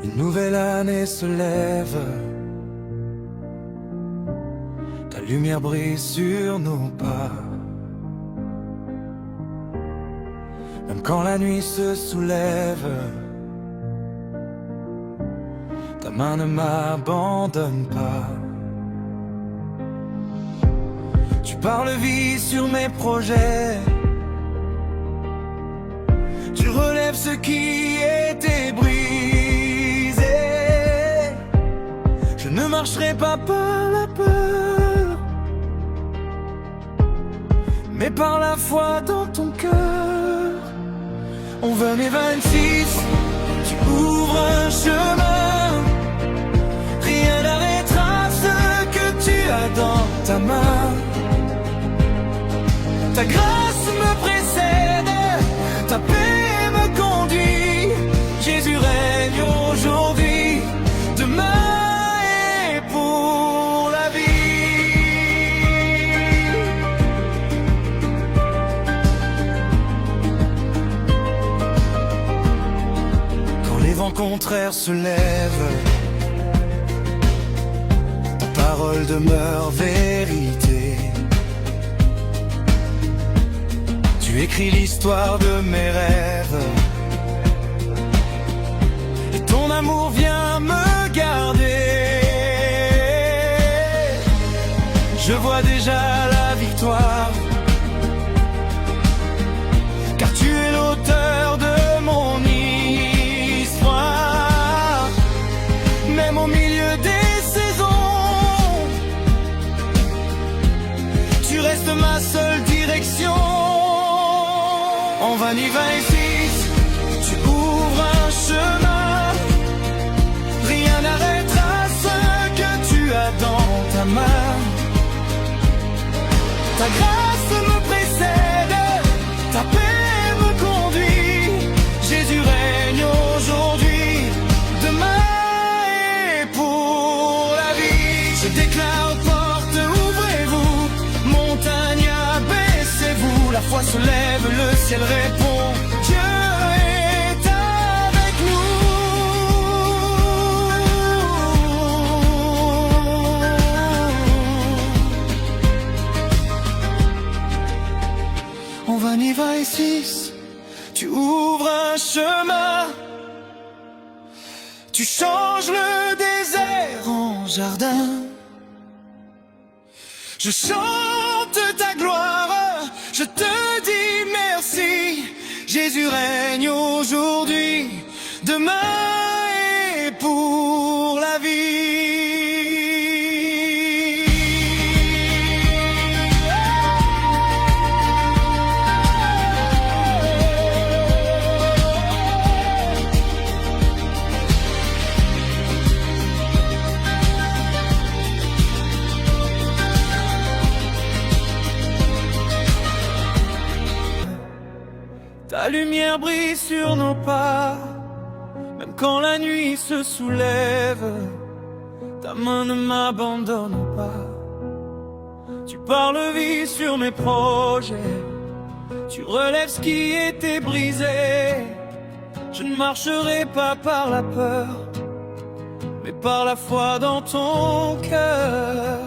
Une nouvelle année se lève, ta lumière brille sur nos pas. Même quand la nuit se soulève, ta main ne m'abandonne pas. Tu parles vie sur mes projets, tu relèves ce qui était brisé. Je ne marcherai pas par la peur, mais par la foi dans ton cœur. En 2026, tu ouvres un chemin, rien n'arrêtera ce que tu as dans ta main. Ta grâce me précède, ta paix me conduit. Jésus règne aujourd'hui, demain et pour la vie. Quand les vents contraires se lèvent, ta parole demeure vérité. Tu écris l'histoire de mes rêves, et ton amour vient me garder. Je vois déjà la victoire, car tu es l'auteur de mon histoire. Même au milieu des saisons, tu restes ma seule direction. En 2026, tu ouvres un chemin, rien n'arrêtera ce que tu as dans ta main. Ta grâce me précède, ta paix me conduit. Jésus règne aujourd'hui, demain et pour la vie. Je déclare aux portes, ouvrez-vous, montagne abaissez-vous. La foi se lève, le ciel répond, Dieu est avec nous. En 2026, tu ouvres un chemin, tu changes le désert en jardin. Je chante ta gloire, je te dis merci. Jésus règne aujourd'hui, demain et pour la vie. Ta lumière brille sur nos pas, même quand la nuit se soulève. Ta main ne m'abandonne pas. Tu parles vie sur mes projets, tu relèves ce qui était brisé. Je ne marcherai pas par la peur, mais par la foi dans ton cœur.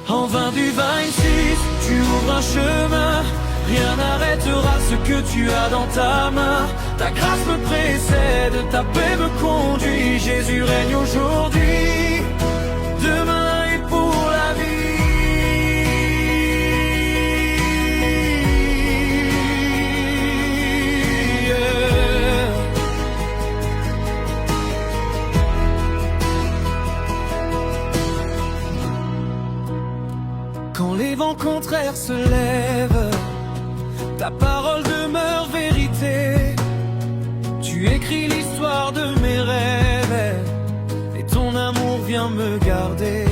En 2026, tu ouvres un chemin, rien n'arrêtera ce que tu as dans ta main. Ta grâce me précède, ta paix me conduit. Jésus règne aujourd'hui, demain et pour la vie. Quand les vents contraires se lèvent, ta parole demeure vérité. Tu écris l'histoire de mes rêves, et ton amour vient me garder.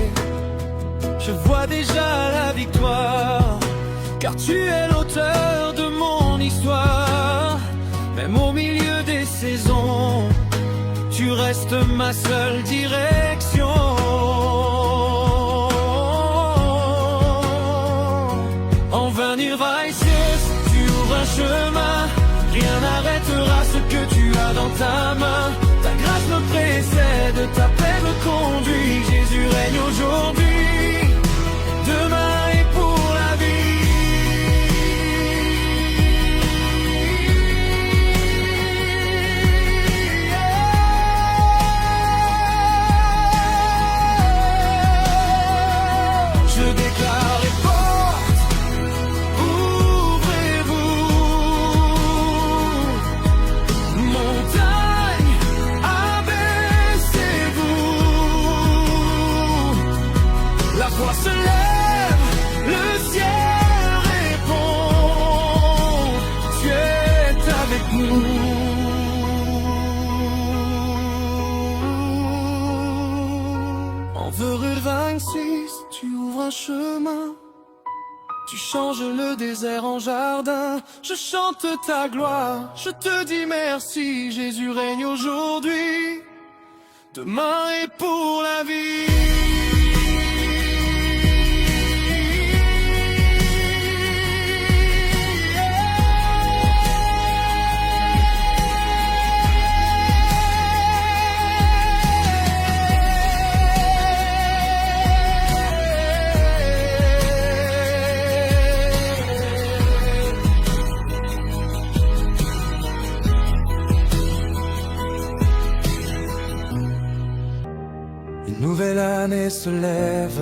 Je vois déjà la victoire, car tu es l'auteur de mon histoire. Même au milieu des saisons, tu restes ma seule direction. En 2026, tu ouvres un chemin, rien n'arrêtera ce que tu as dans ta main. Ta grâce me précède. de ta paix me conduit. Jésus règne aujourd'hui, demain et pour la vie. Je déclare les portes, ouvrez-vous. Montagne, abaissez-vous. La foi se lève, le ciel répond. Tu es avec nous. En Verrue 26, tu ouvres un chemin. Tu changes le désert en jardin. Je chante ta gloire, je te dis merci. Jésus règne aujourd'hui, demain et pour la vie. Une nouvelle année se lève,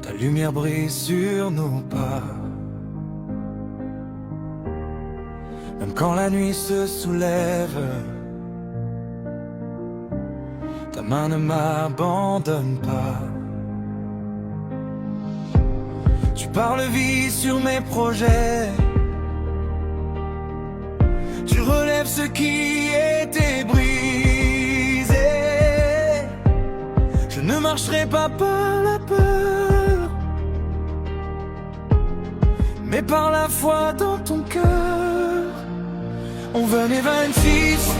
ta lumière brille sur nos pas. Même quand la nuit se soulève, ta main ne m'abandonne pas. Tu parles vie sur mes projets, tu relèves ce qui était brisé. Je ne marcherai pas par la peur, mais par la foi dans ton cœur. En 2026,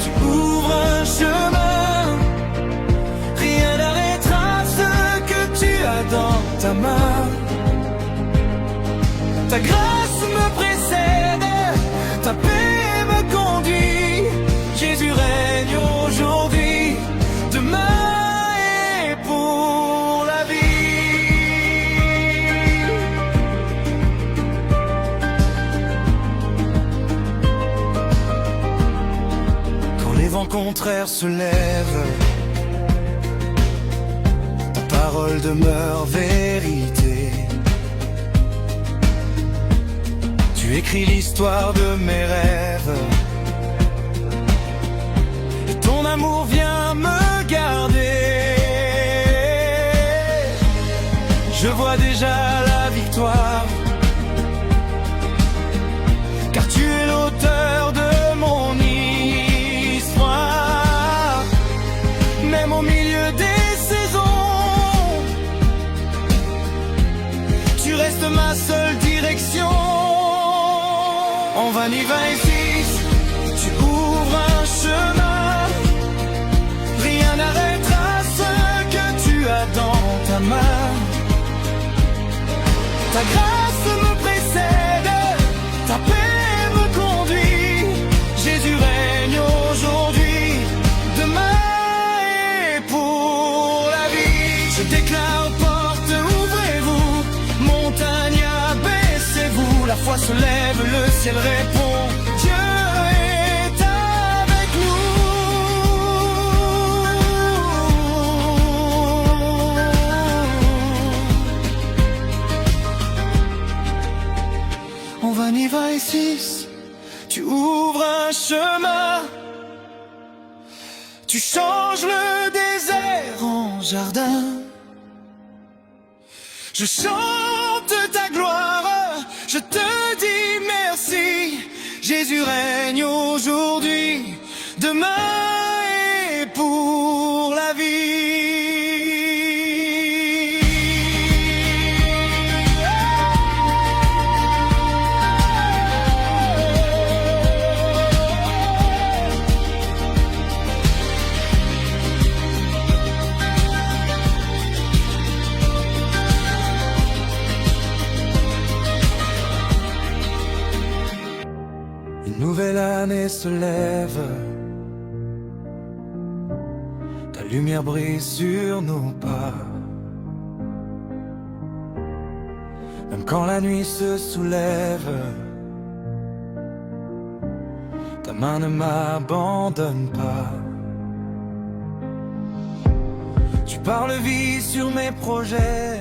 tu ouvres un chemin. Rien n'arrêtera ce que tu as dans ta main. Ta grâce me précède, ta paix me conduit. Jésus règne aujourd'hui, demain et pour la vie. Quand les vents contraires se lèvent, ta parole demeure vérité. Tu écris l'histoire de mes rêves, et ton amour vient me garder. Je vois déjà la victoire, car tu es l'auteur de mon histoire. Même au milieu des saisons, tu restes ma seule direction. En 2026, tu ouvres un chemin. Rien n'arrêtera ce que tu as dans ta main. Ta grâce me précède, ta paix me conduit. Jésus règne aujourd'hui, demain et pour la vie. Je déclare porte, ouvrez-vous. Montagne, abaissez-vous. La foi se lève, le ciel répond. Dieu est avec nous. En 2026, tu ouvres un chemin. Tu changes le désert en jardin. Je chante ta gloire, je te dis merci. Jésus règne aujourd'hui, demain et pour la vie. Une nouvelle année se lève, lumière brille sur nos pas. Même quand la nuit se soulève, ta main ne m'abandonne pas. Tu parles vie sur mes projets,